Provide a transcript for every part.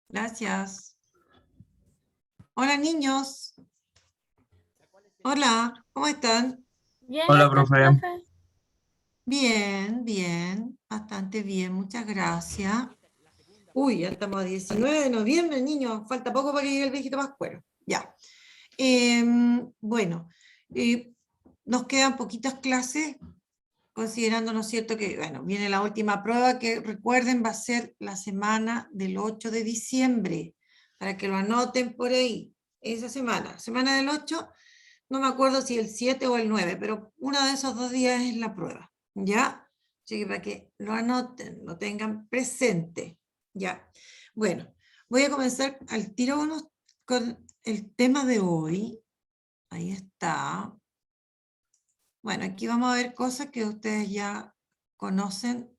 Gracias. Hola niños. Hola, ¿cómo están? Bien, ¿y Hola, usted, profe. profe? Bien, bien, bastante bien, muchas gracias. Uy, ya estamos a 19 de noviembre, niños, falta poco para que llegue el viejito pascuero. Ya. Bueno, eh, nos quedan poquitas clases, considerando, ¿no es cierto?, que, bueno, viene la última prueba que recuerden va a ser la semana del 8 de diciembre, para que lo anoten por ahí, esa semana del 8. No me acuerdo si el 7 o el 9, pero uno de esos 2 días es la prueba, ¿ya? Así que para que lo anoten, lo tengan presente, ¿ya? Bueno, voy a comenzar al tiro con el tema de hoy. Ahí está. Bueno, aquí vamos a ver cosas que ustedes ya conocen.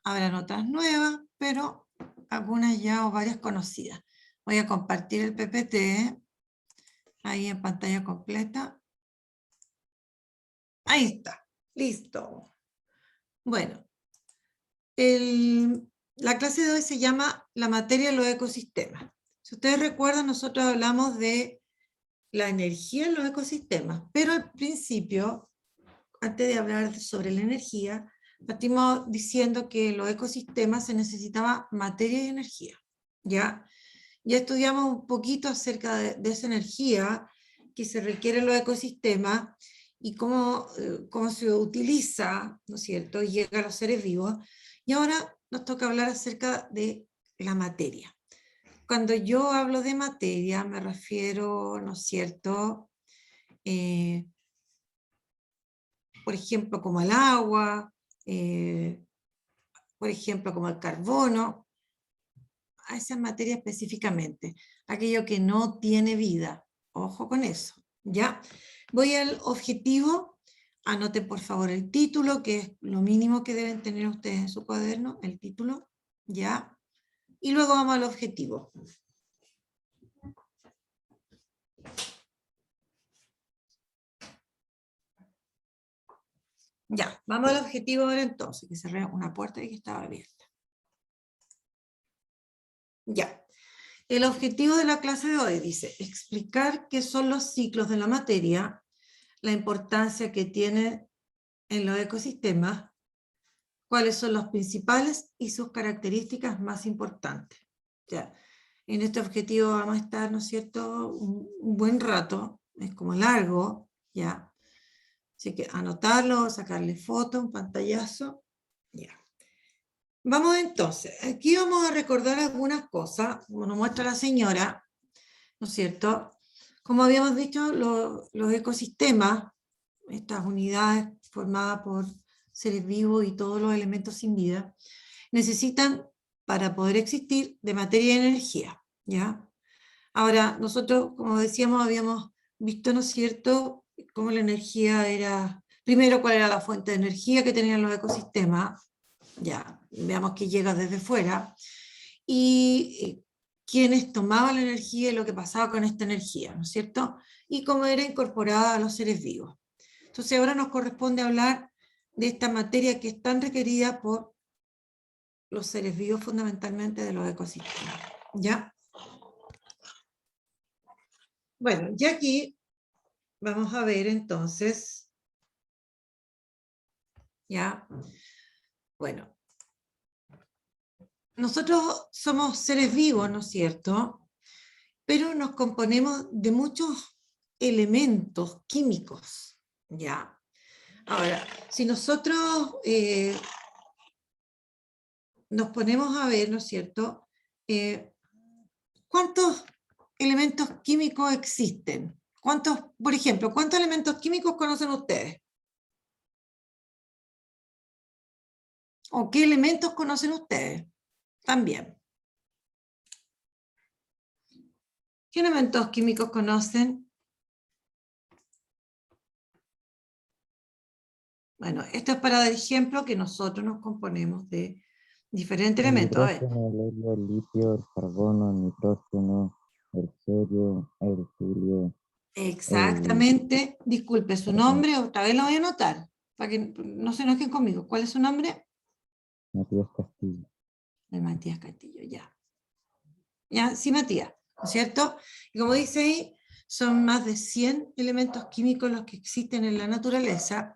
Habrán otras nuevas, pero algunas ya o varias conocidas. Voy a compartir el PPT ahí en pantalla completa. Ahí está, listo. Bueno, la clase de hoy se llama La materia de los ecosistemas. Si ustedes recuerdan, nosotros hablamos de la energía en los ecosistemas, pero al principio, antes de hablar sobre la energía, partimos diciendo que los ecosistemas se necesitaba materia y energía, ¿ya? Ya estudiamos un poquito acerca de esa energía que se requiere en los ecosistemas y cómo se utiliza, ¿no es cierto?, y llega a los seres vivos. Y ahora nos toca hablar acerca de la materia. Cuando yo hablo de materia me refiero, ¿no es cierto?, eh, por ejemplo, como el agua, eh, por ejemplo, como el carbono, a esa materia específicamente, aquello que no tiene vida. Ojo con eso, ¿ya? Voy al objetivo, anoten por favor el título, que es lo mínimo que deben tener ustedes en su cuaderno, el título, ¿ya? Y luego vamos al objetivo. Ya, vamos al objetivo ahora entonces, que cerré una puerta y que estaba abierta. Ya. El objetivo de la clase de hoy dice explicar qué son los ciclos de la materia, la importancia que tienen en los ecosistemas, cuáles son los principales y sus características más importantes. Ya. En este objetivo vamos a estar, ¿no es cierto?, un buen rato, es como largo, ya. Así que anotarlo, sacarle foto, un pantallazo, ya. Vamos entonces, aquí vamos a recordar algunas cosas, como nos muestra la señora, ¿no es cierto? Como habíamos dicho, los ecosistemas, estas unidades formadas por seres vivos y todos los elementos sin vida, necesitan, para poder existir, de materia y energía, ¿ya? Ahora, nosotros, como decíamos, habíamos visto, ¿no es cierto?, cómo la energía era, primero, cuál era la fuente de energía que tenían los ecosistemas, ya, veamos que llega desde fuera, y quiénes tomaban la energía y lo que pasaba con esta energía, ¿no es cierto? Y cómo era incorporada a los seres vivos. Entonces ahora nos corresponde hablar de esta materia que es tan requerida por los seres vivos, fundamentalmente de los ecosistemas, ¿ya? Bueno, ya aquí vamos a ver entonces, ¿ya? Bueno, nosotros somos seres vivos, ¿no es cierto?, pero nos componemos de muchos elementos químicos, ¿ya? Ahora, si nosotros nos ponemos a ver, ¿no es cierto?, ¿cuántos elementos químicos existen? Por ejemplo, ¿cuántos elementos químicos conocen ustedes? ¿O qué elementos conocen ustedes? También. ¿Qué elementos químicos conocen? Bueno, esto es para dar ejemplo que nosotros nos componemos de diferentes El elementos. A ver. hidrógeno, el helio, el litio, el carbono, el nitrógeno, el sodio, el helio, el Exactamente. Disculpe, su perdón, nombre, otra vez lo voy a anotar, para que no se enojen conmigo. ¿Cuál es su nombre? Matías Castillo. De Matías Castillo, ya. ¿Ya? Simetría, ¿no es cierto? Y como dice ahí, son más de 100 elementos químicos los que existen en la naturaleza,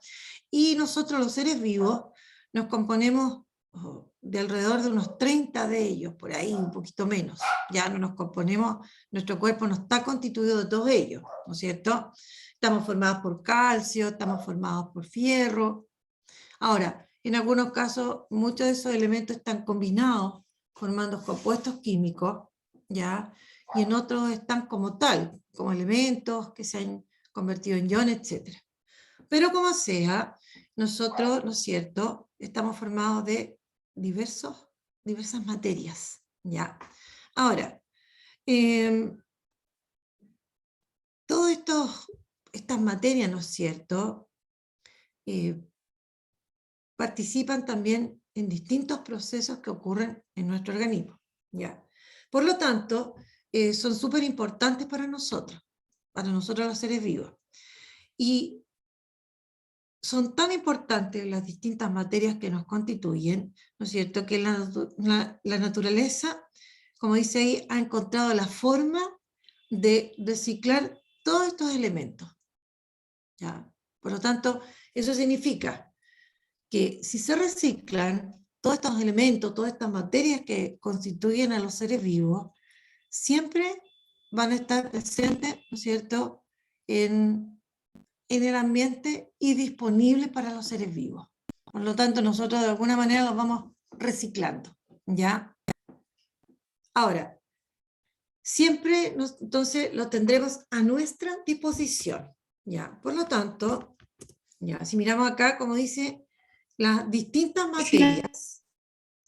y nosotros los seres vivos nos componemos de alrededor de unos 30 de ellos, por ahí un poquito menos. Ya no nos componemos, nuestro cuerpo no está constituido de todos ellos, ¿no es cierto? Estamos formados por calcio, estamos formados por fierro. Ahora, en algunos casos, muchos de esos elementos están combinados, formando compuestos químicos, ¿ya? Y en otros están como tal, como elementos que se han convertido en iones, etc. Pero como sea, nosotros, ¿no es cierto?, estamos formados de diversas materias, ¿ya? Ahora, todas estas materias, ¿no es cierto?, participan también en distintos procesos que ocurren en nuestro organismo, ¿ya? Por lo tanto, son súper importantes para nosotros los seres vivos. Y son tan importantes las distintas materias que nos constituyen, ¿no es cierto?, que la naturaleza, como dice ahí, ha encontrado la forma de reciclar todos estos elementos, ¿ya? Por lo tanto, eso significa que si se reciclan todos estos elementos, todas estas materias que constituyen a los seres vivos, siempre van a estar presentes, ¿no es cierto?, en el ambiente y disponibles para los seres vivos. Por lo tanto, nosotros de alguna manera los vamos reciclando, ¿ya? Ahora, siempre entonces lo tendremos a nuestra disposición, ¿ya? Por lo tanto, ya, si miramos acá, como dice, las distintas materias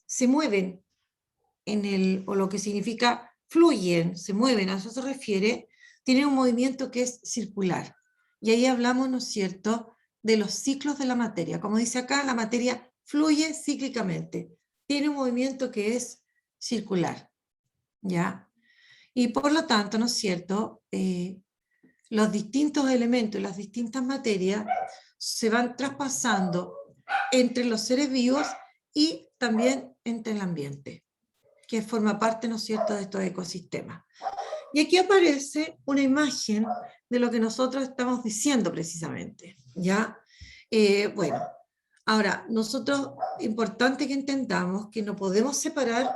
se mueven o lo que significa fluyen, se mueven, a eso se refiere, tienen un movimiento que es circular. Y ahí hablamos, ¿no es cierto?, de los ciclos de la materia. Como dice acá, la materia fluye cíclicamente, tiene un movimiento que es circular, ¿ya? Y por lo tanto, ¿no es cierto?, los distintos elementos, las distintas materias se van traspasando entre los seres vivos y también entre el ambiente, que forma parte, ¿no es cierto?, de estos ecosistemas. Y aquí aparece una imagen de lo que nosotros estamos diciendo precisamente, ¿ya? Bueno, ahora, nosotros, importante que entendamos que no podemos separar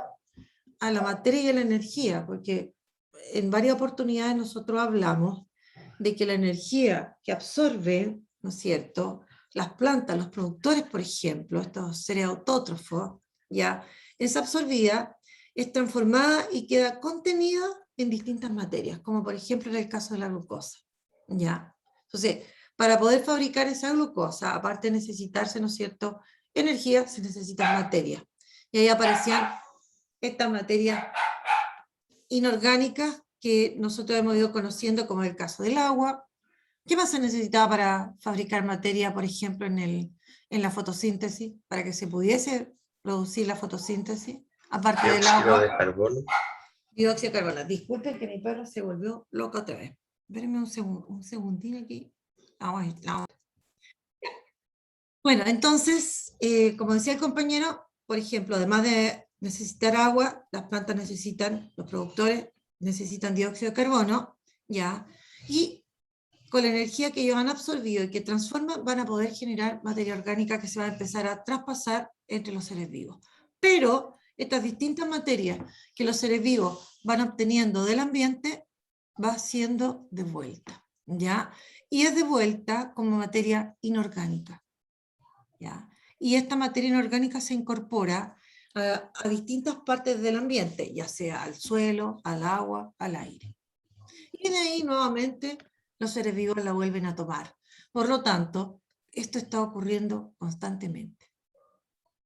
a la materia y a la energía, porque en varias oportunidades nosotros hablamos de que la energía que absorben, ¿no es cierto?, las plantas, los productores, por ejemplo, estos seres autótrofos, ya, es absorbida, es transformada y queda contenida en distintas materias, como por ejemplo en el caso de la glucosa, ya. Entonces, para poder fabricar esa glucosa, aparte de necesitarse, ¿no es cierto?, energía, se necesita materia. Y ahí aparecían estas materias inorgánicas que nosotros hemos ido conociendo, como el caso del agua. ¿Qué más se necesitaba para fabricar materia, por ejemplo, en la fotosíntesis, para que se pudiese producir la fotosíntesis, aparte del Dióxido agua? de carbono. Dióxido de carbono. Disculpen que mi perro se volvió loco otra vez. Espérenme un segundín aquí. Bueno, entonces, como decía el compañero, por ejemplo, además de necesitar agua, las plantas necesitan, los productores necesitan dióxido de carbono, ¿ya? Y con la energía que ellos han absorbido y que transforman, van a poder generar materia orgánica que se va a empezar a traspasar entre los seres vivos. Pero estas distintas materias que los seres vivos van obteniendo del ambiente, va siendo devuelta, ¿ya? Y es devuelta como materia inorgánica, ¿ya? Y esta materia inorgánica se incorpora a distintas partes del ambiente, ya sea al suelo, al agua, al aire. Y de ahí nuevamente los seres vivos la vuelven a tomar. Por lo tanto, esto está ocurriendo constantemente,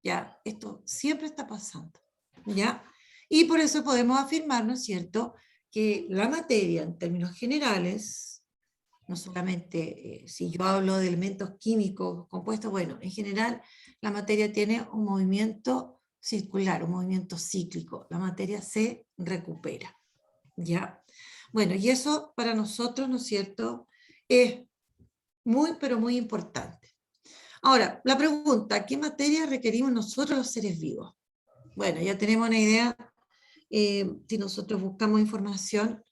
¿ya? Esto siempre está pasando, ¿ya? Y por eso podemos afirmar, ¿no es cierto?, que la materia, en términos generales, no solamente si yo hablo de elementos químicos, compuestos, bueno, en general la materia tiene un movimiento circular, un movimiento cíclico. La materia se recupera, ¿ya? Bueno, y eso para nosotros, ¿no es cierto?, es muy, pero muy importante. Ahora, la pregunta, ¿qué materia requerimos nosotros los seres vivos? Bueno, ya tenemos una idea si nosotros buscamos información,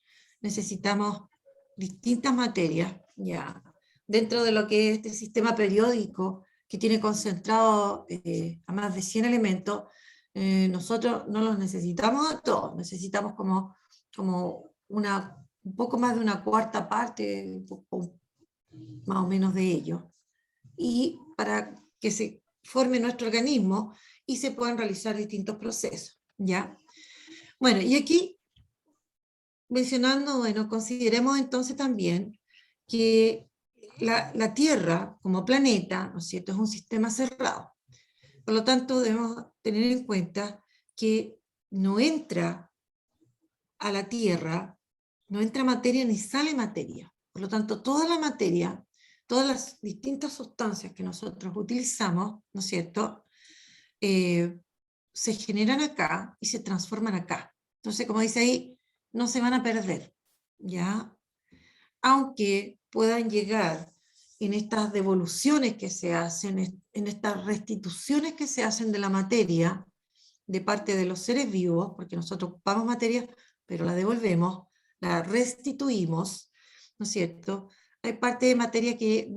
necesitamos distintas materias, ya, dentro de lo que es este sistema periódico, que tiene concentrado a más de 100 elementos, nosotros no los necesitamos a todos, necesitamos como un poco más de una cuarta parte, un poco más o menos de ellos, y para que se forme nuestro organismo y se puedan realizar distintos procesos, ¿ya? Bueno, y aquí, mencionando, bueno, consideremos entonces también que la Tierra como planeta, ¿no es cierto?, es un sistema cerrado. Por lo tanto, debemos tener en cuenta que no entra a la Tierra, no entra materia ni sale materia. Por lo tanto, toda la materia, todas las distintas sustancias que nosotros utilizamos, ¿no es cierto?, se generan acá y se transforman acá. Entonces, como dice ahí, no se van a perder, ¿ya? Aunque puedan llegar en estas devoluciones que se hacen, en estas restituciones que se hacen de la materia de parte de los seres vivos, porque nosotros ocupamos materia, pero la devolvemos, la restituimos, ¿no es cierto? Hay parte de materia que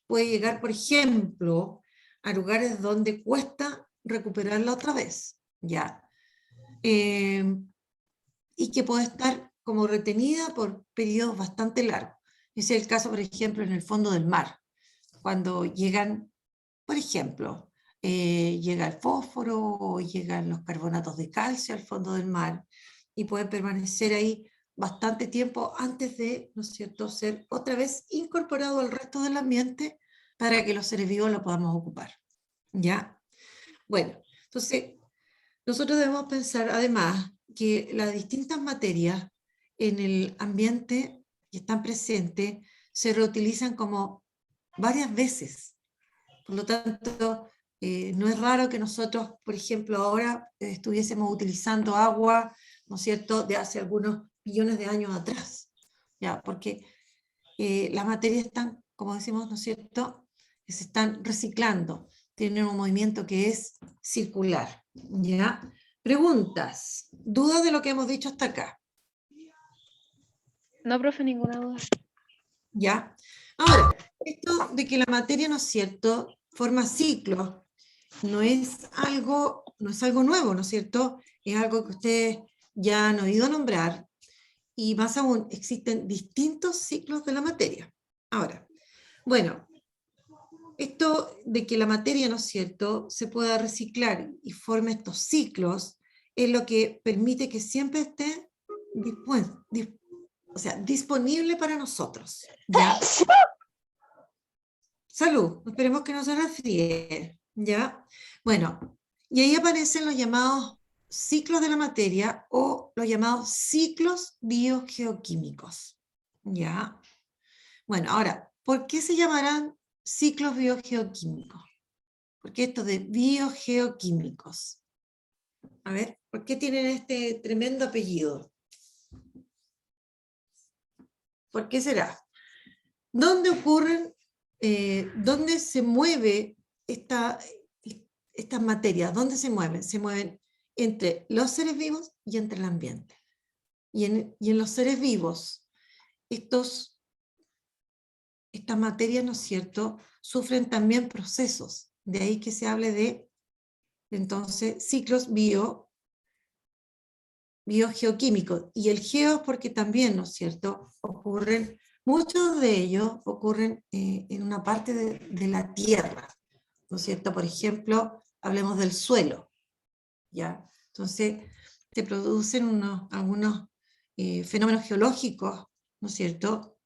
puede llegar, por ejemplo, a lugares donde cuesta recuperarla otra vez, ¿ya? Y que puede estar como retenida por periodos bastante largos. Ese es el caso, por ejemplo, en el fondo del mar, cuando llegan, por ejemplo, llega el fósforo o llegan los carbonatos de calcio al fondo del mar y pueden permanecer ahí bastante tiempo antes de, ¿no es cierto?, ser otra vez incorporado al resto del ambiente para que los seres vivos lo podamos ocupar, ¿ya? Bueno, entonces nosotros debemos pensar además que las distintas materias en el ambiente que están presentes se reutilizan como varias veces. Por lo tanto, no es raro que nosotros, por ejemplo, ahora estuviésemos utilizando agua, ¿no es cierto?, de hace algunos millones de años atrás, ¿ya? Porque las materias están, como decimos, ¿no es cierto?, que se están reciclando, tienen un movimiento que es circular, ¿ya? Preguntas, dudas de lo que hemos dicho hasta acá, No, profe, ninguna duda. ¿ya? Ahora, esto de que la materia, ¿no es cierto?, forma ciclos, no es algo nuevo, ¿no es cierto? Es algo que ustedes ya han oído nombrar, y más aún, existen distintos ciclos de la materia. Ahora, bueno, esto de que la materia, ¿no es cierto?, se pueda reciclar y forme estos ciclos, es lo que permite que siempre esté disponible para nosotros, ¿ya? Salud, esperemos que no se resfríe, ¿ya? Bueno, y ahí aparecen los llamados ciclos de la materia o los llamados ciclos biogeoquímicos, ¿ya? Bueno, ahora, ¿por qué se llamarán ciclos biogeoquímicos? ¿Por qué esto de biogeoquímicos? A ver, ¿por qué tienen este tremendo apellido? ¿Por qué será? ¿Dónde ocurren, dónde se mueve estas materias? ¿Dónde se mueven? Se mueven entre los seres vivos y entre el ambiente. Y en los seres vivos, estas materias, ¿no es cierto?, sufren también procesos. De ahí que se hable de, entonces, ciclos biogeoquímicos. Y el geo porque también, ¿no es cierto?, muchos de ellos ocurren en una parte de la Tierra, ¿no es cierto? Por ejemplo, hablemos del suelo, ¿ya? Entonces, se producen algunos fenómenos geológicos, ¿no es cierto?,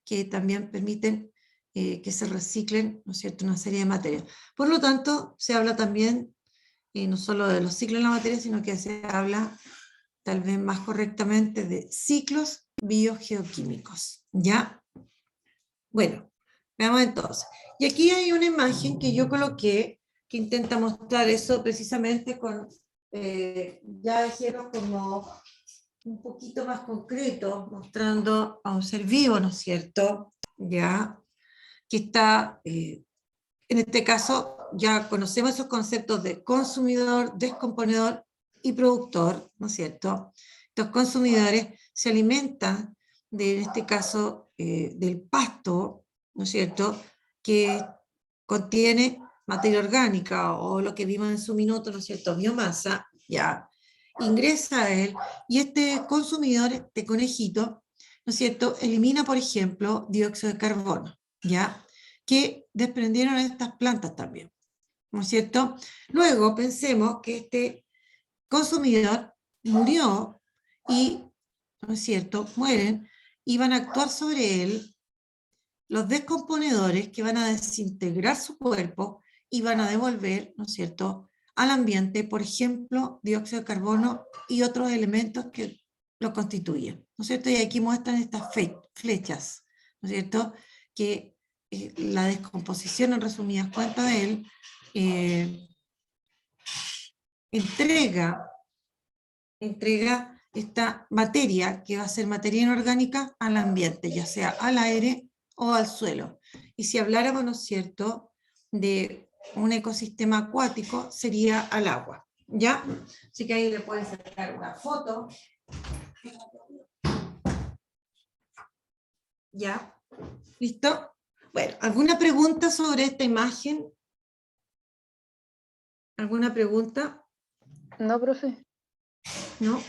que también permiten que se reciclen, ¿no es cierto?, una serie de materias. Por lo tanto, se habla también no solo de los ciclos de la materia, sino que se habla tal vez más correctamente de ciclos biogeoquímicos, ¿ya? Bueno, veamos entonces. Y aquí hay una imagen que yo coloqué que intenta mostrar eso precisamente con ya ejemplos como un poquito más concreto, mostrando a un ser vivo, ¿no es cierto? Ya, que está, en este caso, ya conocemos esos conceptos de consumidor, descomponedor y productor, ¿no es cierto? Estos consumidores se alimentan de, en este caso, del pasto, ¿no es cierto?, que contiene materia orgánica o lo que vimos en su minuto, ¿no es cierto?, biomasa, ya, ingresa a él y este consumidor, este conejito, ¿no es cierto?, elimina, por ejemplo, dióxido de carbono, ya, que desprendieron estas plantas también, ¿no es cierto? Luego pensemos que este consumidor murió y, ¿no es cierto?, mueren y van a actuar sobre él los descomponedores que van a desintegrar su cuerpo y van a devolver, ¿no es cierto?, al ambiente, por ejemplo, dióxido de carbono y otros elementos que lo constituyen, ¿no es cierto? Y aquí muestran estas flechas, ¿no es cierto?, que la descomposición, en resumidas cuentas, de él entrega esta materia, que va a ser materia inorgánica, al ambiente, ya sea al aire o al suelo. Y si habláramos, ¿no es cierto?, de un ecosistema acuático, sería al agua, ¿ya? Así que ahí le pueden sacar una foto. ¿Ya? ¿Listo? Bueno, ¿alguna pregunta sobre esta imagen? ¿Alguna pregunta? No, profe. ¿No?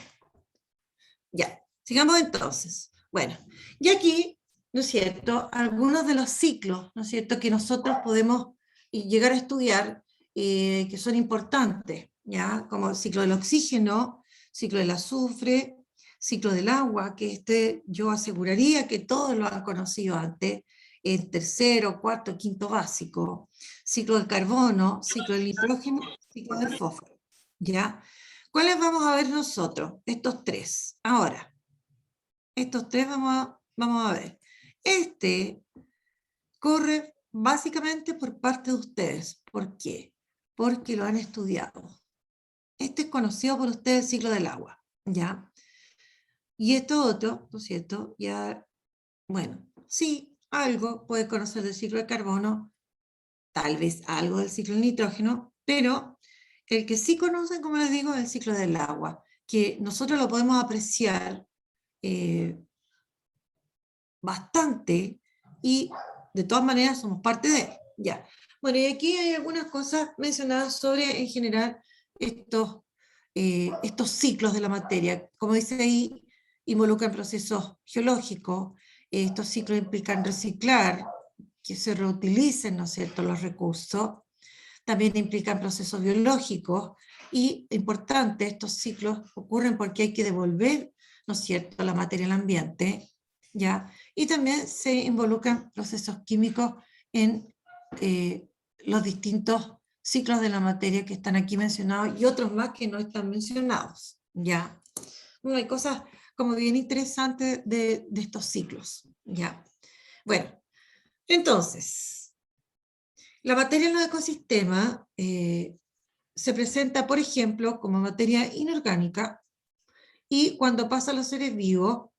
Ya, sigamos entonces. Bueno, y aquí, ¿no es cierto?, algunos de los ciclos, ¿no es cierto?, que nosotros podemos llegar a estudiar, que son importantes, ¿ya? Como el ciclo del oxígeno, ciclo del azufre, ciclo del agua, que yo aseguraría que todos lo han conocido antes, en tercero, cuarto, quinto básico, ciclo del carbono, ciclo del nitrógeno, ciclo del fósforo, ¿ya? ¿Cuáles vamos a ver nosotros? Estos tres. Ahora, estos tres vamos a ver. Este corre básicamente por parte de ustedes. ¿Por qué? Porque lo han estudiado. Este es conocido por ustedes, el ciclo del agua, ¿ya? Y esto otro, ¿no es cierto? Ya, bueno, sí, algo puede conocer del ciclo de carbono, tal vez algo del ciclo del nitrógeno, pero el que sí conocen, como les digo, es el ciclo del agua, que nosotros lo podemos apreciar bastante y de todas maneras somos parte de él. Ya. Bueno, y aquí hay algunas cosas mencionadas sobre, en general, estos ciclos de la materia. Como dice ahí, involucran procesos geológicos, estos ciclos implican reciclar, que se reutilicen, ¿no es cierto?, los recursos, también implican procesos biológicos, y importante, estos ciclos ocurren porque hay que devolver, ¿no es cierto?, la materia al ambiente, ¿ya? Y también se involucran procesos químicos en los distintos ciclos de la materia que están aquí mencionados y otros más que no están mencionados, ¿ya? Bueno, hay cosas como bien interesantes de estos ciclos, ¿ya? Bueno, entonces, la materia en los ecosistemas se presenta, por ejemplo, como materia inorgánica y cuando pasa a los seres vivos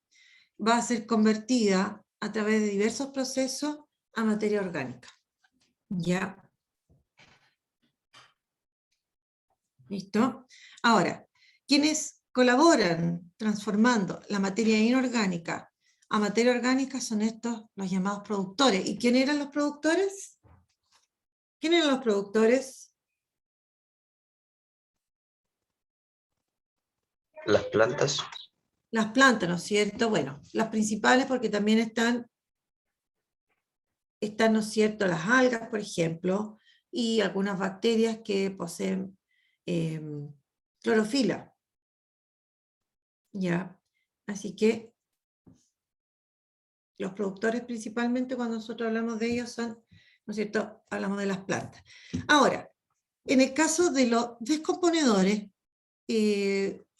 va a ser convertida a través de diversos procesos a materia orgánica. ¿Ya? ¿Listo? Ahora, quienes colaboran transformando la materia inorgánica a materia orgánica son estos, los llamados productores. ¿Y quién eran los productores? ¿Quién eran los productores? Las plantas. Las plantas, ¿no es cierto? Bueno, las principales porque también están, ¿no es cierto?, las algas, por ejemplo, y algunas bacterias que poseen clorofila. ¿Ya? Así que los productores principalmente cuando nosotros hablamos de ellos son, ¿no es cierto?, hablamos de las plantas. Ahora, en el caso de los descomponedores,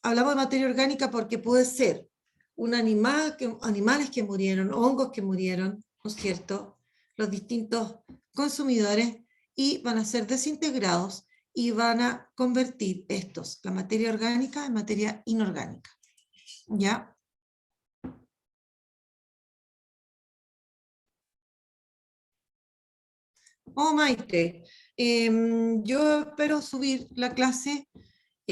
hablamos de materia orgánica porque puede ser un animales que murieron, hongos que murieron, ¿no es cierto?, los distintos consumidores, y van a ser desintegrados y van a convertir la materia orgánica en materia inorgánica. ¿Ya? Oh, Maite, yo espero subir la clase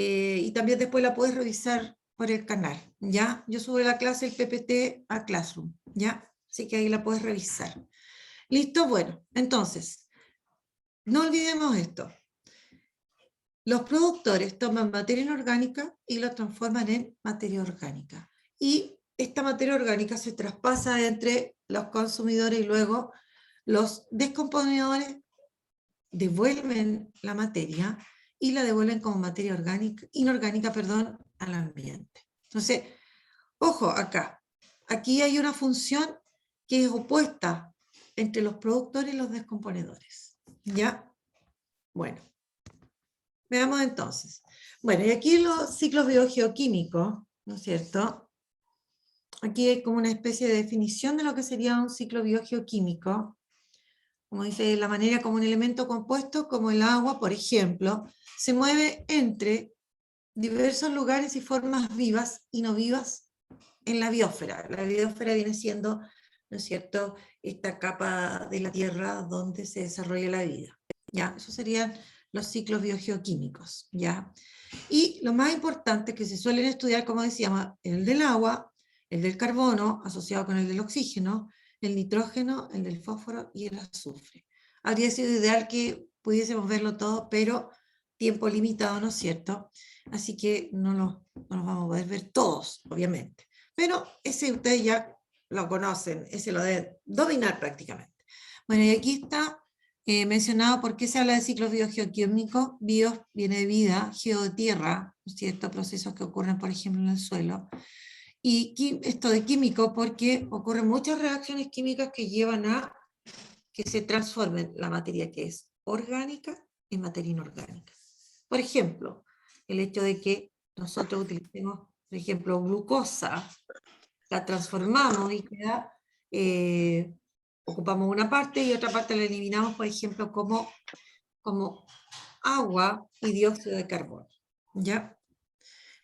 y también después la puedes revisar por el canal, ¿ya? Yo subo la clase, el PPT, a Classroom, ¿ya? Así que ahí la puedes revisar. ¿Listo? Bueno, entonces, no olvidemos esto. Los productores toman materia inorgánica y lo transforman en materia orgánica. Y esta materia orgánica se traspasa entre los consumidores y luego los descomponedores devuelven la materia y la devuelven como materia orgánica, inorgánica, perdón, al ambiente. Entonces, ojo acá, aquí hay una función que es opuesta entre los productores y los descomponedores. ¿Ya? Bueno, veamos entonces. Bueno, y aquí los ciclos biogeoquímicos, ¿no es cierto? Aquí hay como una especie de definición de lo que sería un ciclo biogeoquímico. Como dice, la manera como un elemento compuesto, como el agua, por ejemplo, se mueve entre diversos lugares y formas vivas y no vivas en la biosfera. La biosfera viene siendo, ¿no es cierto?, esta capa de la Tierra donde se desarrolla la vida. ¿Ya? Esos serían los ciclos biogeoquímicos. ¿Ya? Y lo más importante que se suelen estudiar, como decíamos, el del agua, el del carbono, asociado con el del oxígeno, el nitrógeno, el del fósforo y el azufre. Habría sido ideal que pudiésemos verlo todo, pero tiempo limitado, ¿no es cierto? Así que no los vamos a poder ver todos, obviamente. Pero ese ustedes ya lo conocen, ese lo deben dominar prácticamente. Bueno, y aquí está mencionado por qué se habla de ciclos biogeoquímicos. Bios viene de vida, geo de tierra, ¿no es cierto? Procesos que ocurren, por ejemplo, en el suelo. Y esto de químico porque ocurren muchas reacciones químicas que llevan a que se transforme la materia que es orgánica en materia inorgánica. Por ejemplo, el hecho de que nosotros utilicemos, por ejemplo, glucosa, la transformamos y queda, ocupamos una parte y otra parte la eliminamos, por ejemplo, como agua y dióxido de carbono. ¿Ya?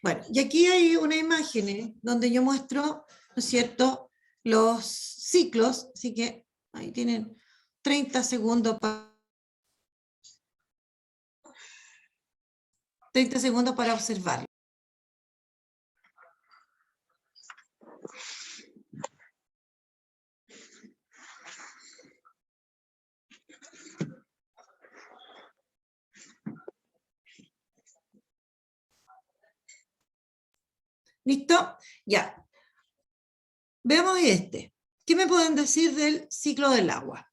Bueno, y aquí hay una imagen donde yo muestro, ¿no es cierto?, los ciclos, así que ahí tienen 30 segundos, 30 segundos para observarlo. ¿Listo? Ya. Veamos este. ¿Qué me pueden decir del ciclo del agua?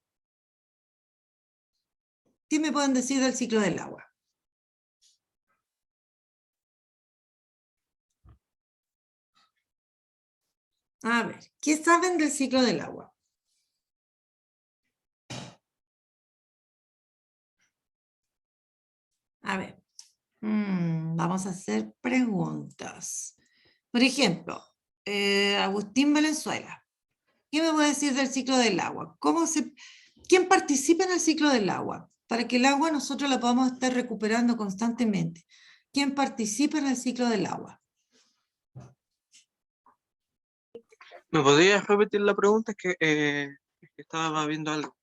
¿Qué me pueden decir del ciclo del agua? A ver, ¿qué saben del ciclo del agua? A ver, vamos a hacer preguntas. Por ejemplo, Agustín Valenzuela, ¿qué me puede decir del ciclo del agua? ¿Quién participa en el ciclo del agua? Para que el agua nosotros la podamos estar recuperando constantemente. ¿Quién participa en el ciclo del agua? ¿Me podrías repetir la pregunta? Es que estaba viendo algo.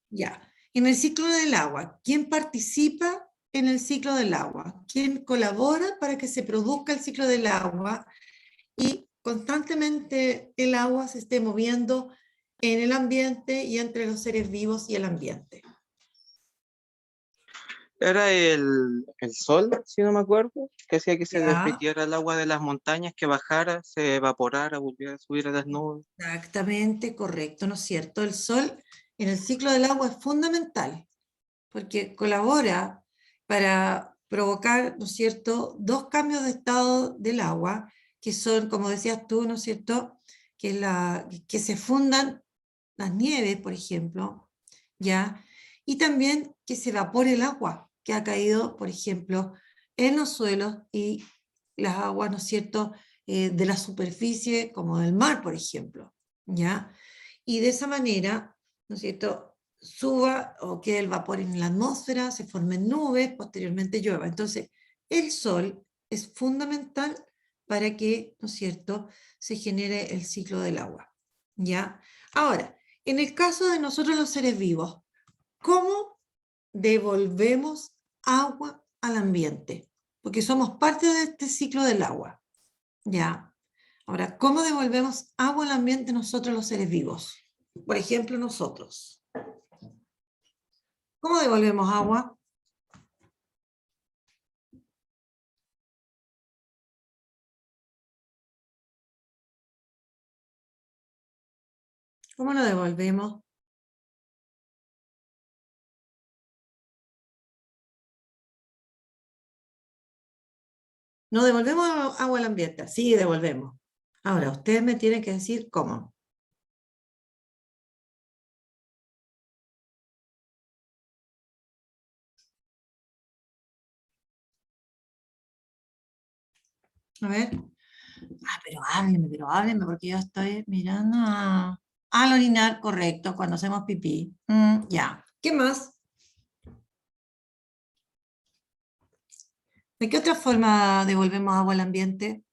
Ya. En el ciclo del agua, ¿quién participa en el ciclo del agua? ¿Quién colabora para que se produzca el ciclo del agua y constantemente el agua se esté moviendo en el ambiente y entre los seres vivos y el ambiente? Era el sol, si no me acuerdo, que hacía que se Ya, derritiera el agua de las montañas, que bajara, se evaporara, volviera a subir a las nubes. exactamente, correcto, ¿no es cierto? El sol en el ciclo del agua es fundamental porque colabora para provocar, ¿no es cierto?, dos cambios de estado del agua, que son, como decías tú, ¿no es cierto?, que se fundan las nieves, por ejemplo, ¿ya? Y también que se evapore el agua que ha caído, por ejemplo, en los suelos y las aguas, ¿no es cierto?, de la superficie, como del mar, por ejemplo, ¿ya? Y de esa manera, ¿no es cierto?, suba o quede el vapor en la atmósfera, se formen nubes, posteriormente llueva. Entonces, el sol es fundamental para que, ¿no es cierto?, se genere el ciclo del agua, ¿ya? Ahora, en el caso de nosotros los seres vivos, ¿cómo devolvemos agua al ambiente? porque somos parte de este ciclo del agua. ¿Ya? Ahora, ¿cómo devolvemos agua al ambiente nosotros los seres vivos? Por ejemplo, nosotros. ¿Cómo devolvemos agua? ¿Cómo lo devolvemos? ¿No devolvemos agua al ambiente? Sí, devolvemos. Ahora, ustedes me tienen que decir cómo. A ver. Pero háblenme, porque yo estoy mirando al orinar, correcto, cuando hacemos pipí. Ya. ¿Qué más? ¿De qué otra forma devolvemos agua al ambiente?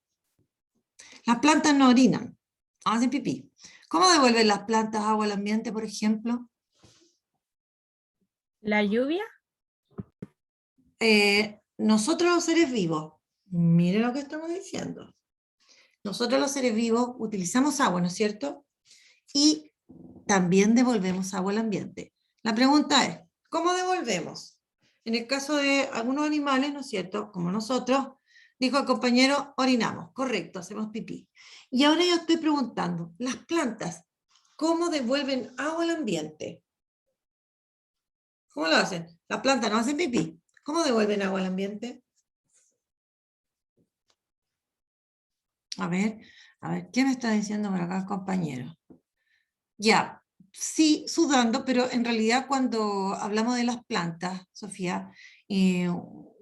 Las plantas no orinan, hacen pipí. ¿Cómo devuelven las plantas agua al ambiente, por ejemplo? ¿La lluvia? Nosotros los seres vivos, miren lo que estamos diciendo. Nosotros los seres vivos utilizamos agua, ¿no es cierto? Y también devolvemos agua al ambiente. La pregunta es, ¿cómo devolvemos? En el caso de algunos animales, ¿no es cierto? Como nosotros, dijo el compañero, orinamos. Correcto, hacemos pipí. Y ahora yo estoy preguntando, las plantas, ¿cómo devuelven agua al ambiente? ¿Cómo lo hacen? Las plantas no hacen pipí. ¿Cómo devuelven agua al ambiente? A ver, ¿qué me está diciendo por acá el compañero? Ya, sí, sudando, pero en realidad cuando hablamos de las plantas, Sofía, uno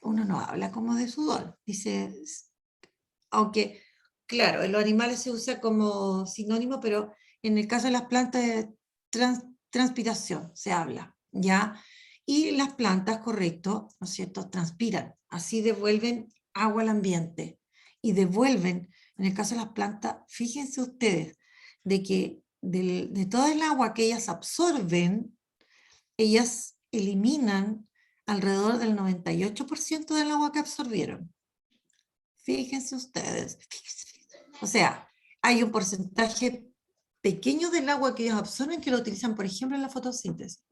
no habla como de sudor. Dice, aunque, claro, en los animales se usa como sinónimo, pero en el caso de las plantas de transpiración se habla, ¿ya? Y las plantas, correcto, ¿no es cierto?, transpiran, así devuelven agua al ambiente y devuelven, en el caso de las plantas, fíjense ustedes, de que de toda el agua que ellas absorben, ellas eliminan alrededor del 98% del agua que absorbieron. Fíjense ustedes. O sea, hay un porcentaje pequeño del agua que ellos absorben que lo utilizan, por ejemplo, en la fotosíntesis.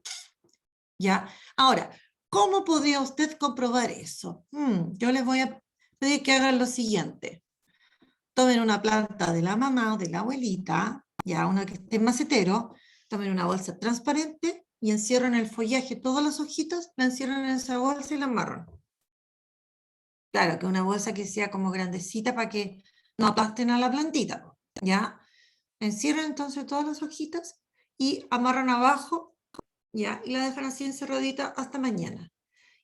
¿Ya? Ahora, ¿cómo podría usted comprobar eso? Yo les voy a pedir que hagan lo siguiente. Tomen una planta de la mamá o de la abuelita, ya una que esté en macetero, tomen una bolsa transparente y encierran el follaje, todas las hojitas, la encierran en esa bolsa y la amarran. Claro, que una bolsa que sea como grandecita para que no aplasten a la plantita, ¿ya? Encierran entonces todas las hojitas y amarran abajo, ¿ya? Y la dejan así encerradita hasta mañana.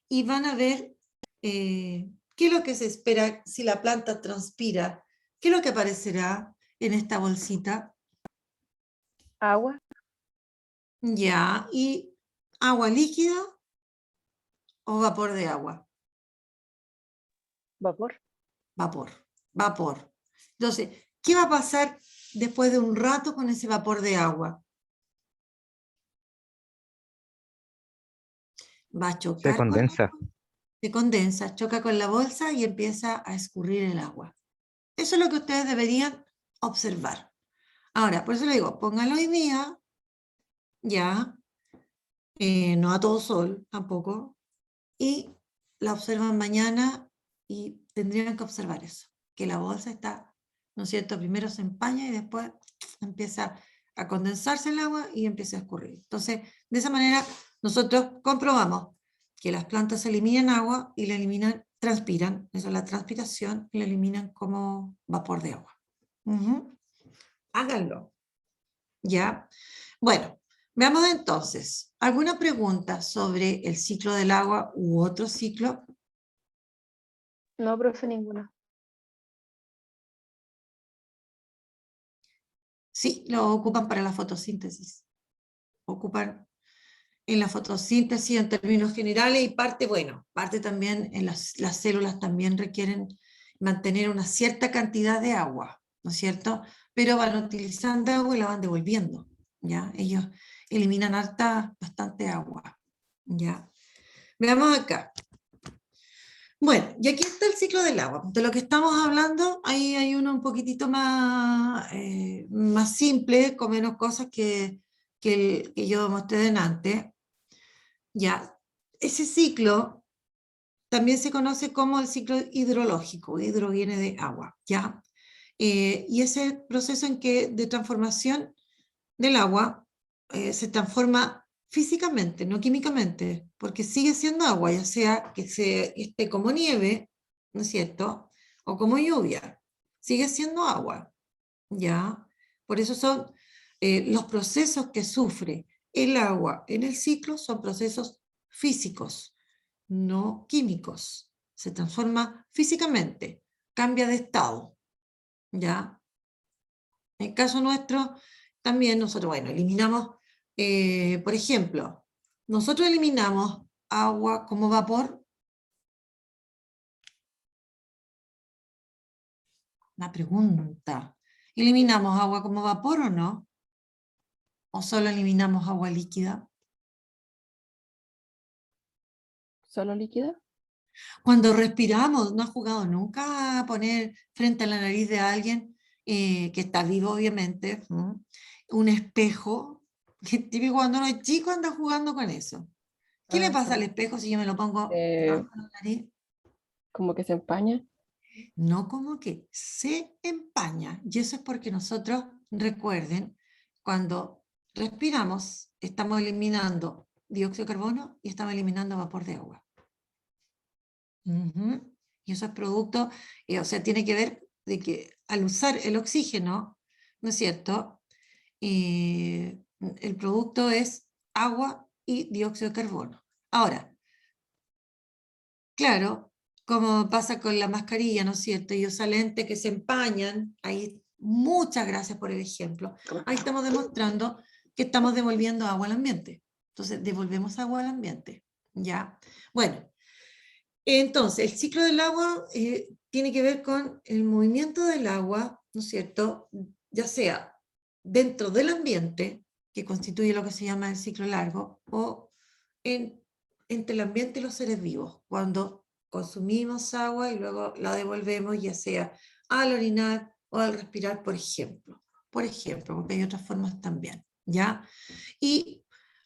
Y van a ver qué es lo que se espera si la planta transpira, qué es lo que aparecerá en esta bolsita, ¿Agua? ¿ya? Y agua líquida o vapor de agua. ¿Vapor? Vapor. Entonces, ¿qué va a pasar después de un rato con ese vapor de agua? Va a Se chocar condensa. se condensa, choca con la bolsa y empieza a escurrir el agua. Eso es lo que ustedes deberían observar. Ahora, por eso le digo, pónganlo hoy día, ya, no a todo sol tampoco, y la observan mañana y tendrían que observar eso, que la bolsa está, ¿no es cierto? Primero se empaña y después empieza a condensarse el agua y empieza a escurrir. Entonces, de esa manera nosotros comprobamos que las plantas eliminan agua y la eliminan, transpiran, eso es la transpiración, y la eliminan como vapor de agua. Háganlo, ¿ya? Bueno, veamos entonces, ¿alguna pregunta sobre el ciclo del agua u otro ciclo? No, profe, ninguna. Sí, lo ocupan para la fotosíntesis. Ocupan en la fotosíntesis en términos generales y parte, bueno, parte también en las células también requieren mantener una cierta cantidad de agua, ¿no es cierto? Pero van utilizando agua y la van devolviendo, ¿ya? Ellos eliminan bastante agua, ¿ya? Veamos acá. Bueno, y aquí está el ciclo del agua. De lo que estamos hablando, ahí hay uno un poquitito más simple, con menos cosas que el que yo mostré delante. Ya, ese ciclo también se conoce como el ciclo hidrológico. Hidro viene de agua, ¿ya? Y ese proceso en que de transformación del agua se transforma físicamente, no químicamente, porque sigue siendo agua, ya sea que esté como nieve, ¿no es cierto? O como lluvia, sigue siendo agua, ¿ya? Por eso son los procesos que sufre el agua en el ciclo son procesos físicos, no químicos. Se transforma físicamente, cambia de estado, ¿ya? En el caso nuestro, también nosotros, bueno, eliminamos, por ejemplo, nosotros eliminamos agua como vapor. Una pregunta. ¿Eliminamos agua como vapor o no? ¿O solo eliminamos agua líquida? ¿Solo líquida? Cuando respiramos, ¿no has jugado nunca a poner frente a la nariz de alguien que está vivo, obviamente, un espejo? Que típico cuando uno es chico anda jugando con eso. ¿Qué le Ah, pasa al sí. espejo si yo me lo pongo Eh, debajo de la nariz? Como que se empaña. No, como que se empaña. Y eso es porque nosotros, recuerden, cuando respiramos, estamos eliminando dióxido de carbono y estamos eliminando vapor de agua. Ujú. Y eso es producto, o sea, tiene que ver de que al usar el oxígeno, ¿no es cierto? El producto es agua y dióxido de carbono. Ahora, claro, como pasa con la mascarilla, ¿no es cierto? Y usa lentes que se empañan, ahí, muchas gracias por el ejemplo. Ahí estamos demostrando que estamos devolviendo agua al ambiente. Entonces, devolvemos agua al ambiente, ¿ya? Bueno, entonces, el ciclo del agua tiene que ver con el movimiento del agua, ¿no es cierto? Ya sea dentro del ambiente, que constituye lo que se llama el ciclo largo, o entre el ambiente y los seres vivos, cuando consumimos agua y luego la devolvemos, ya sea al orinar o al respirar, por ejemplo. Por ejemplo, porque hay otras formas también, ¿ya? Y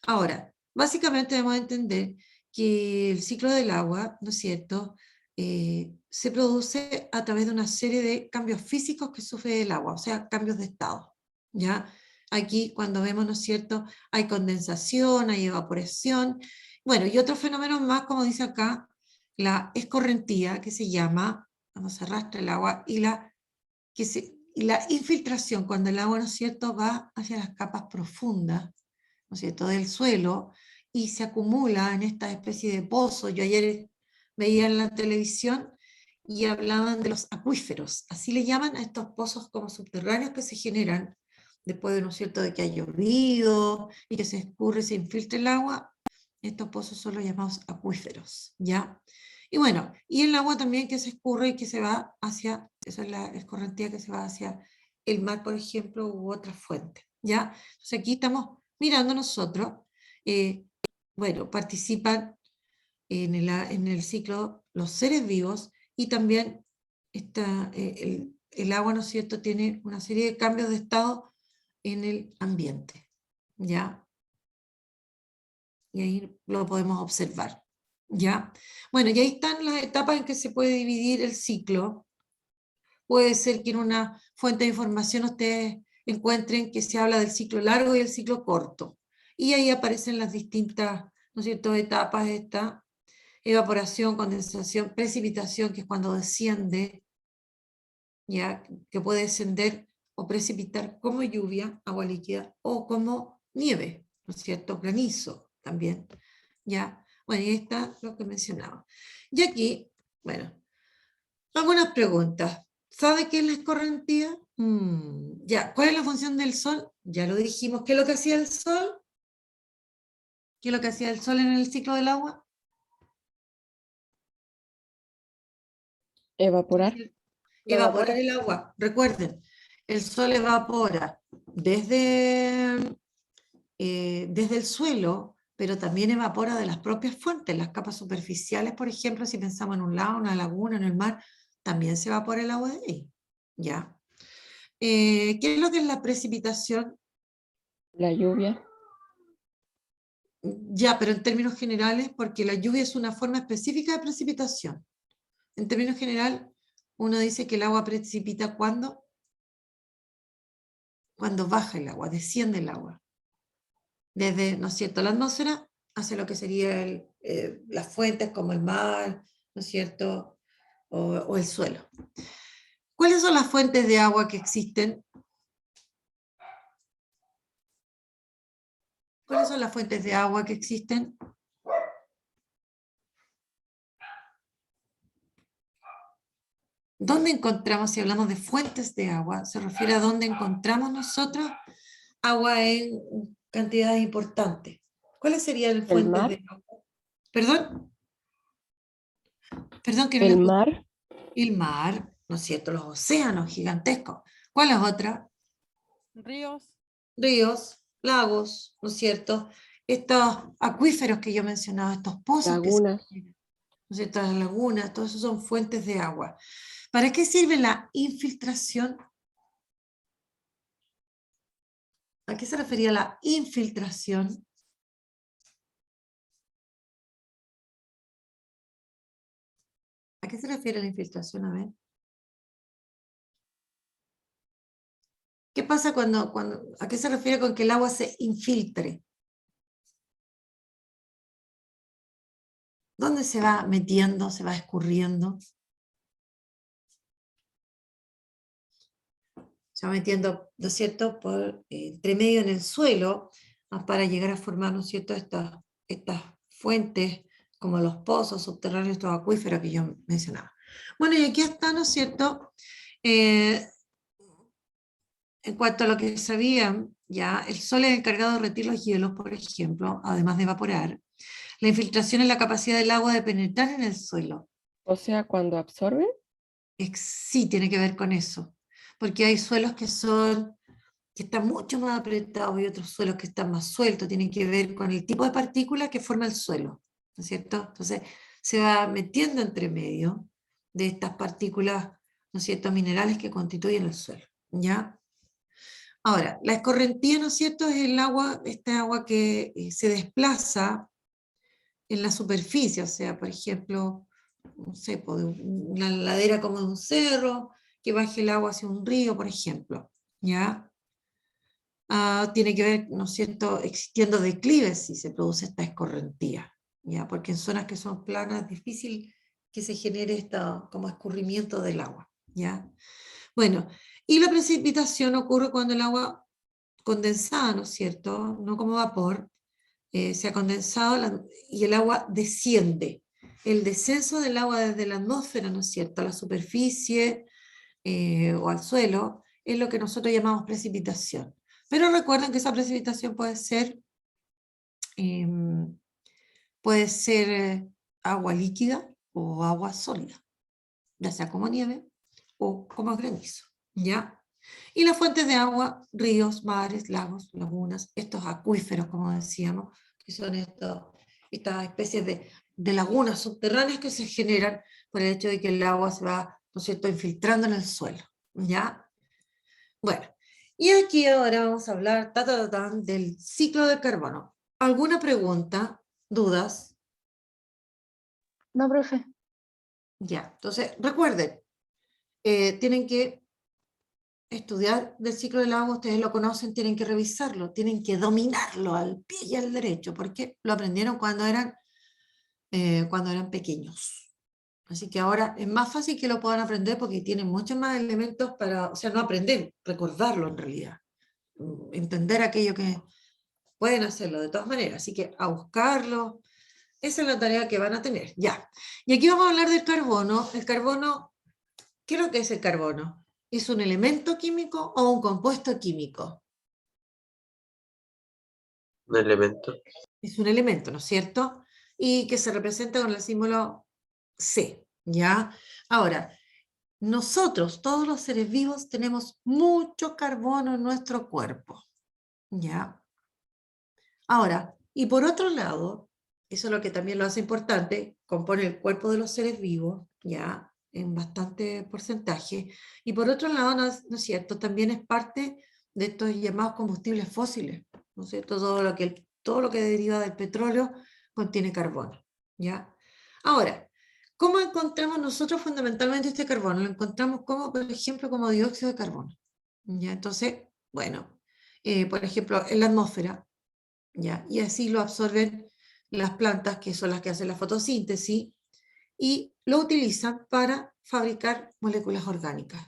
ahora, básicamente debemos entender que el ciclo del agua, ¿no es cierto?, se produce a través de una serie de cambios físicos que sufre el agua, o sea, cambios de estado, ¿ya? Aquí cuando vemos, ¿no es cierto?, hay condensación, hay evaporación, bueno, y otros fenómenos más, como dice acá, la escorrentía, que se llama, cuando se arrastra el agua, y la infiltración, cuando el agua, ¿no es cierto?, va hacia las capas profundas, ¿no es cierto?, del suelo, y se acumula en esta especie de pozo. Yo ayer veía en la televisión y hablaban de los acuíferos, así le llaman a estos pozos como subterráneos que se generan después de, ¿no es cierto?, de que ha llovido y que se escurre, se infiltra el agua. Estos pozos son los llamados acuíferos, ¿ya? Y bueno, y el agua también que se escurre y que se va hacia, esa es la escorrentía que se va hacia el mar, por ejemplo, u otra fuente, ¿ya? Entonces aquí estamos mirando nosotros, eh, bueno, participan en el ciclo los seres vivos y también el agua, ¿no es cierto?, tiene una serie de cambios de estado en el ambiente, ¿ya? Y ahí lo podemos observar, ¿ya? Bueno, y ahí están las etapas en que se puede dividir el ciclo. Puede ser que en una fuente de información ustedes encuentren que se habla del ciclo largo y el ciclo corto. Y ahí aparecen las distintas, ¿no es cierto?, etapas de esta evaporación, condensación, precipitación, que es cuando desciende, ya, que puede descender o precipitar como lluvia, agua líquida, o como nieve, ¿no es cierto?, granizo también, ya. Bueno, y ahí está lo que mencionaba. Y aquí, bueno, algunas preguntas. ¿Sabe qué es la escorrentía? Ya, ¿cuál es la función del sol? Ya lo dijimos. ¿Qué es lo que hacía el sol? ¿Qué es lo que hacía el sol en el ciclo del agua? Evaporar. Lo Evaporar evapora. el agua. Recuerden, el sol evapora desde el suelo, pero también evapora de las propias fuentes, las capas superficiales, por ejemplo, si pensamos en un lago, una laguna, en el mar, también se evapora el agua de ahí, ¿ya? ¿Qué es lo que es la precipitación? La lluvia. Ya, pero en términos generales, porque la lluvia es una forma específica de precipitación. En términos generales, uno dice que el agua precipita cuando baja el agua, desciende el agua. Desde, ¿no es cierto?, la atmósfera hacia lo que serían las fuentes como el mar, ¿no es cierto?, o el suelo. ¿Cuáles son las fuentes de agua que existen? ¿Cuáles son las fuentes de agua que existen? ¿Dónde encontramos, si hablamos de fuentes de agua, se refiere a dónde encontramos nosotros agua en cantidades importantes? ¿Cuáles serían las El fuentes mar. de agua? ¿Perdón? Perdón que no le El escuché. mar. El mar, ¿no es cierto? Los océanos gigantescos. ¿Cuáles otras? Ríos. Ríos, lagos, ¿no es cierto? Estos acuíferos que yo mencionaba, estos pozos que se Lagunas. generan, ¿no es cierto? Las lagunas, todos esos son fuentes de agua. ¿Para qué sirve la infiltración? ¿A qué se refería la infiltración? ¿A qué se refiere la infiltración? A ver. ¿Qué pasa a qué se refiere con que el agua se infiltre? ¿Dónde se va metiendo, se va escurriendo? Se va metiendo, ¿no es cierto?, por entre medio en el suelo, para llegar a formar, ¿no es cierto?, estas fuentes, como los pozos subterráneos, estos acuíferos que yo mencionaba. Bueno, y aquí está, ¿no es cierto?, en cuanto a lo que sabían, ya, el sol es encargado de derretir los hielos, por ejemplo, además de evaporar. La infiltración es la capacidad del agua de penetrar en el suelo. O sea, cuando absorbe. Sí, tiene que ver con eso, porque hay suelos que están mucho más apretados y otros suelos que están más sueltos, tienen que ver con el tipo de partículas que forma el suelo, ¿no es cierto? Entonces, se va metiendo entre medio de estas partículas, ¿no es cierto?, minerales que constituyen el suelo, ¿ya? Ahora, la escorrentía, ¿no es cierto?, es el agua, esta agua que se desplaza en la superficie, o sea, por ejemplo, no sé, de una ladera como de un cerro, que baje el agua hacia un río, por ejemplo, ¿ya? Tiene que ver, ¿no es cierto?, existiendo declives si se produce esta escorrentía, ¿ya? Porque en zonas que son planas es difícil que se genere esto como escurrimiento del agua, ¿ya? Bueno, y la precipitación ocurre cuando el agua condensada, ¿no es cierto?, no como vapor, se ha condensado y el agua desciende. El descenso del agua desde la atmósfera, ¿no es cierto?, a la superficie o al suelo, es lo que nosotros llamamos precipitación. Pero recuerden que esa precipitación em, puede ser agua líquida o agua sólida, ya sea como nieve o como granizo, ¿ya? Y las fuentes de agua, ríos, mares, lagos, lagunas, estos acuíferos, como decíamos, que son estas especies de lagunas subterráneas que se generan por el hecho de que el agua se va, ¿no es cierto?, infiltrando en el suelo, ¿ya? Bueno, y aquí ahora vamos a hablar del ciclo de carbono. ¿Alguna pregunta? ¿Dudas? No, profe. Ya, entonces recuerden, tienen que estudiar del ciclo del agua, ustedes lo conocen, tienen que revisarlo, tienen que dominarlo al pie y al derecho, porque lo aprendieron cuando eran pequeños. Así que ahora es más fácil que lo puedan aprender porque tienen muchos más elementos para, o sea, no aprender, recordarlo en realidad, entender aquello que pueden hacerlo de todas maneras, así que a buscarlo, esa es la tarea que van a tener, ya. Y aquí vamos a hablar del carbono. El carbono, ¿qué es lo que es el carbono? ¿Es un elemento químico o un compuesto químico? Un elemento. Es un elemento, ¿no es cierto? Y que se representa con el símbolo C, ¿ya? Ahora, nosotros, todos los seres vivos, tenemos mucho carbono en nuestro cuerpo, ¿ya? Ahora, Y por otro lado, eso es lo que también lo hace importante, compone el cuerpo de los seres vivos, ya, en bastante porcentaje. Y por otro lado, ¿no es cierto? También es parte de estos llamados combustibles fósiles, ¿no es cierto? Todo lo que deriva del petróleo contiene carbono, ¿ya? Ahora, ¿cómo encontramos nosotros fundamentalmente este carbono? Lo encontramos como, por ejemplo, como dióxido de carbono, ¿ya? Entonces, bueno, por ejemplo, en la atmósfera, ¿ya? Y así lo absorben las plantas, que son las que hacen la fotosíntesis, y lo utilizan para fabricar moléculas orgánicas,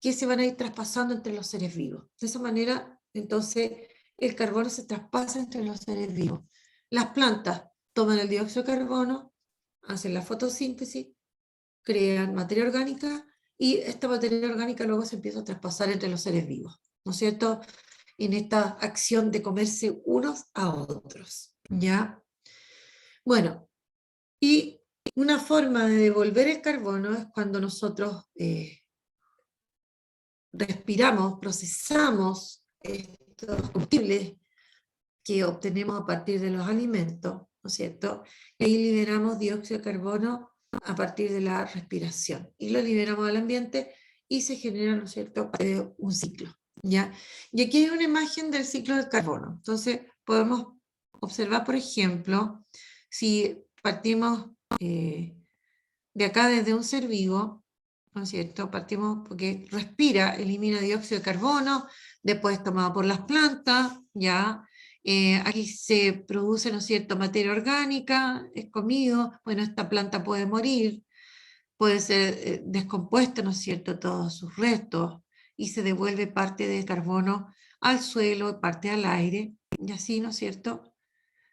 que se van a ir traspasando entre los seres vivos. De esa manera, entonces, el carbono se traspasa entre los seres vivos. Las plantas toman el dióxido de carbono, hacen la fotosíntesis, crean materia orgánica, y esta materia orgánica luego se empieza a traspasar entre los seres vivos, ¿no es cierto? En esta acción de comerse unos a otros, ¿ya? Bueno, y una forma de devolver el carbono es cuando nosotros respiramos, procesamos estos combustibles que obtenemos a partir de los alimentos, ¿no es cierto? Y ahí liberamos dióxido de carbono a partir de la respiración, y lo liberamos al ambiente y se genera, ¿no es cierto?, un ciclo, ¿ya? Y aquí hay una imagen del ciclo del carbono. Entonces podemos observar, por ejemplo, si partimos de acá desde un ser vivo, ¿no es cierto? Partimos porque respira, elimina dióxido de carbono, después es tomado por las plantas, ¿ya? Aquí se produce, ¿no es cierto?, materia orgánica, es comido, bueno, esta planta puede morir, puede ser descompuesta, ¿no es cierto?, todos sus restos, y se devuelve parte del carbono al suelo, parte al aire, y así, ¿no es cierto?,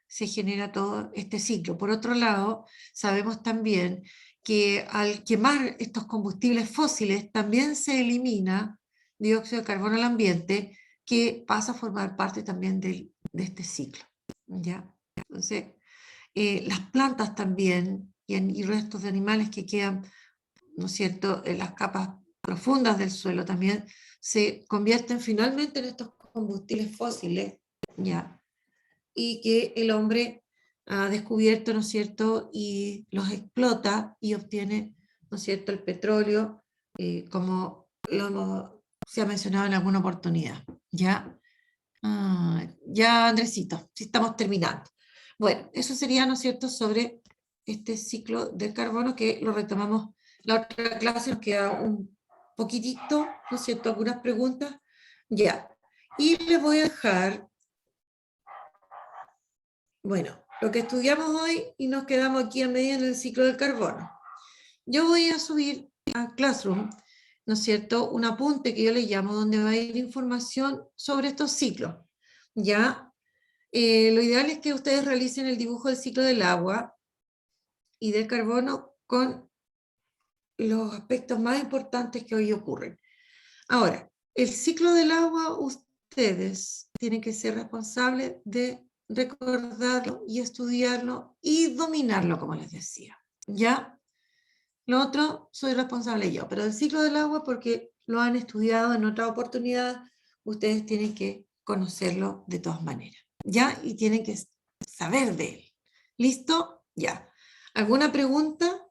se genera todo este ciclo. Por otro lado, sabemos también que al quemar estos combustibles fósiles también se elimina dióxido de carbono al ambiente, que pasa a formar parte también de este ciclo, ¿ya? Entonces, las plantas también y restos de animales que quedan, ¿no es cierto?, en las capas profundas del suelo también se convierten finalmente en estos combustibles fósiles, ¿ya? Y que el hombre ha descubierto, ¿no es cierto?, y los explota y obtiene, ¿no es cierto?, el petróleo, como se ha mencionado en alguna oportunidad, ¿ya? Ya, Andresito, sí, estamos terminando. Bueno, eso sería, ¿no es cierto?, sobre este ciclo del carbono, que lo retomamos la otra clase, nos queda un poquitito, ¿no es cierto?, algunas preguntas, ya. Y les voy a dejar, bueno, lo que estudiamos hoy, y nos quedamos aquí a media en el ciclo del carbono. Yo voy a subir a Classroom, ¿no es cierto?, un apunte que yo le llamo, donde va a ir información sobre estos ciclos, ¿ya? Lo ideal es que ustedes realicen el dibujo del ciclo del agua y del carbono con los aspectos más importantes que hoy ocurren. Ahora, el ciclo del agua, ustedes tienen que ser responsables de recordarlo y estudiarlo y dominarlo, como les decía, ¿ya? Lo otro, soy responsable yo, pero el ciclo del agua, porque lo han estudiado en otra oportunidad, ustedes tienen que conocerlo de todas maneras, ¿ya? Y tienen que saber de él. ¿Listo? Ya. ¿Alguna pregunta?